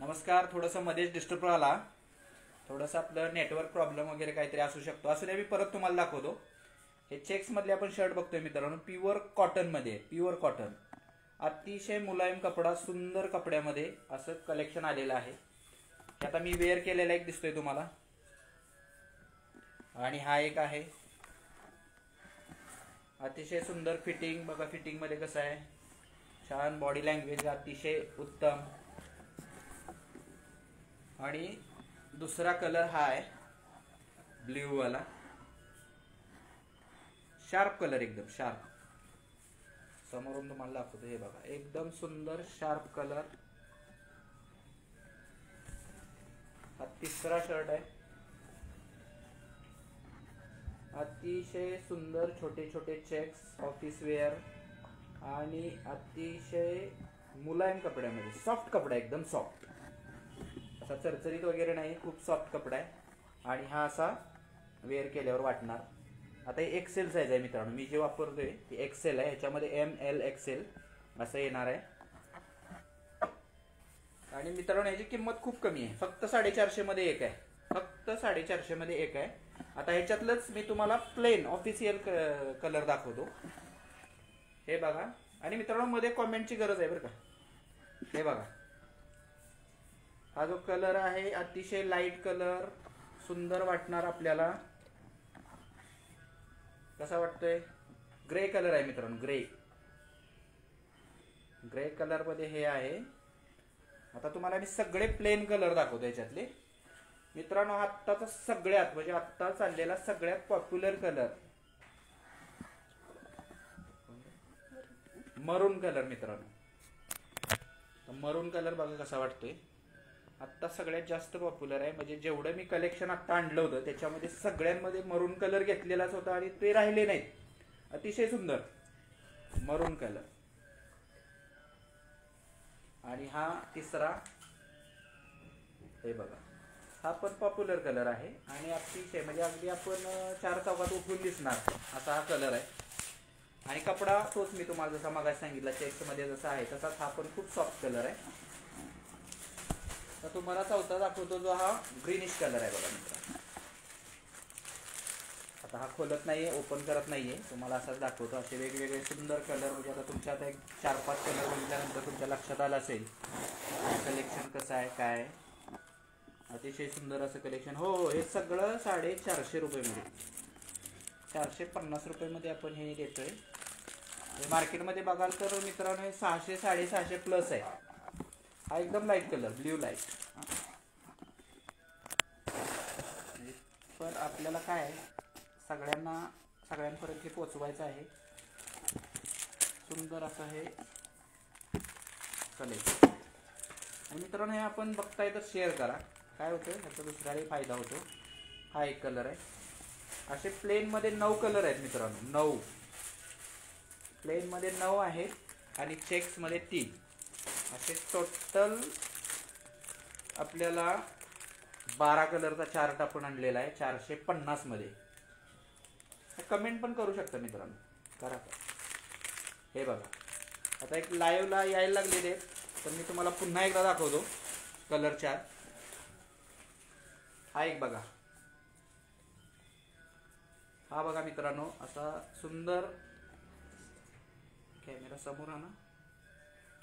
नमस्कार. थोडंसं मध्येच डिस्टर्ब आला, थोडंसं आपलं नेटवर्क प्रॉब्लेम वगैरे काहीतरी असू शकतो. असं नाही, मी परत तुम्हाला दाखवतो. हे चेक्स मधले आपण शर्ट बघतोय मित्रांनो, प्युअर कॉटन मध्ये, प्युअर कॉटन, अतिशय मुलायम कपडा, सुंदर कपड्यामध्ये असं कलेक्शन आलेलं आहे. हे आता मी वेअर केलेला एक दिसतोय तुम्हाला, आणि हा एक आहे. अतिशय सुंदर फिटिंग बघा, फिटिंग मध्ये कसं आहे, छान बॉडी लँग्वेज अतिशय उत्तम. आणि दुसरा कलर हा आहे ब्ल्यू वाला, शार्प कलर, एकदम शार्प. समोरून तुम्हाला दाखवतो, हे बघा एकदम सुंदर शार्प कलर. हा तिसरा शर्ट आहे, अतिशय सुंदर छोटे छोटे चेक्स, ऑफिस वेअर आणि अतिशय मुलायम कपड्यामध्ये, सॉफ्ट कपडा, एकदम सॉफ्ट, असा चरचरीत वगैरे नाही, खूप सॉफ्ट कपडा आहे. आणि हा असा वेअर केल्यावर वाटणार. आता हे एक्सेल साईज आहे मित्रांनो, मी जे वापरतोय ते एक्सेल आहे, ह्याच्यामध्ये ML XL असं येणार आहे. आणि मित्रांनो ह्याची किंमत खूप कमी आहे, फक्त 450 मध्ये एक आहे, फक्त 450 मध्ये एक आहे. आता ह्याच्यातलंच मी तुम्हाला प्लेन ऑफिशियल कलर दाखवतो, हे बघा. आणि मित्रांनो मध्ये कॉमेंटची गरज आहे बरं का. हे बघा, हा जो कलर आहे अतिशय लाईट कलर, सुंदर वाटणार आपल्याला. कसा वाटतोय? ग्रे कलर आहे मित्रांनो, ग्रे, ग्रे कलर मध्ये हे आहे. आता तुम्हाला मी सगळे प्लेन कलर दाखवतो याच्यातले मित्रांनो. आत्ताचा सगळ्यात म्हणजे आत्ता चाललेला सगळ्यात पॉप्युलर कलर मरून कलर मित्रांनो. मरून कलर बघा कसा वाटतोय, आत्ता सगळ्यात जास्त पॉप्युलर आहे. म्हणजे जेवढं मी कलेक्शन आत्ता आणलं होतं त्याच्यामध्ये सगळ्यांमध्ये मरून कलर घेतलेलाच होता आणि ते राहिले नाहीत. अतिशय सुंदर मरून कलर. आणि हा तिसरा, हे बघा, हा पण पॉप्युलर कलर आहे आणि अतिशय म्हणजे अगदी आपण 4 चौकात उठून दिसणार असा हा कलर आहे. आणि कपडा तोच मी तुम्हाला जसा मागास सांगितला चेक्स मध्ये जसा आहे तसाच हा पण खूप सॉफ्ट कलर आहे. तर तुम्हाला चौथा दाखवतो, जो हा ग्रीनिश कलर आहे बघा मित्रांनो. आता हा खोलत नाहीये, ओपन करत नाहीये, तुम्हाला असाच दाखवतो. असे वेगवेगळे सुंदर कलर, म्हणजे आता तुमच्या आता एक 4-5 कलर बघितल्यानंतर तुमच्या लक्षात आलं असेल कलेक्शन कसं आहे काय. अतिशय सुंदर असं कलेक्शन. हो, हे सगळं 450 रुपये, 450 रुपये मध्ये आपण हे देतोय. मार्केटमध्ये बघाल तर मित्रांनो हे 600-650 प्लस आहे. हा एकदम लाईट कलर, ब्ल्यू लाईट. पण आपल्याला काय आहे, सगळ्यांपर्यंत हे पोचवायचं आहे. सुंदर असं हे कलेक्शन. आणि मित्रांनो हे आपण बघताय तर शेअर करा, काय होतं ह्याचा दुसराही फायदा होतो. हा एक कलर आहे. असे प्लेन मध्ये 9 कलर आहेत मित्रांनो, 9 प्लेन मध्ये 9 आहेत आणि चेक्स मध्ये 3, असे टोटल आपल्याला 12 कलरचा चार्ट आपण आणलेला आहे 450 मध्ये. कमेंट पण करू शकता मित्रांनो, करा. हे बघा, आता एक लाईव्हला यायला लागलेले, तर मी तुम्हाला पुन्हा एकदा दाखवतो कलर चार्ट. हा एक बघा, हा बघा मित्रांनो, असा सुंदर. कॅमेरा समोर आणा,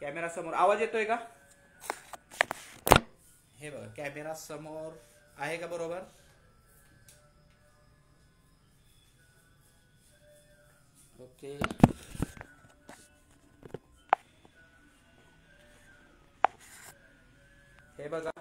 कॅमेरा समोर. आवाज येतोय का? हे बघा, कॅमेरा समोर आहे का बरोबर? ओके. हे बघा,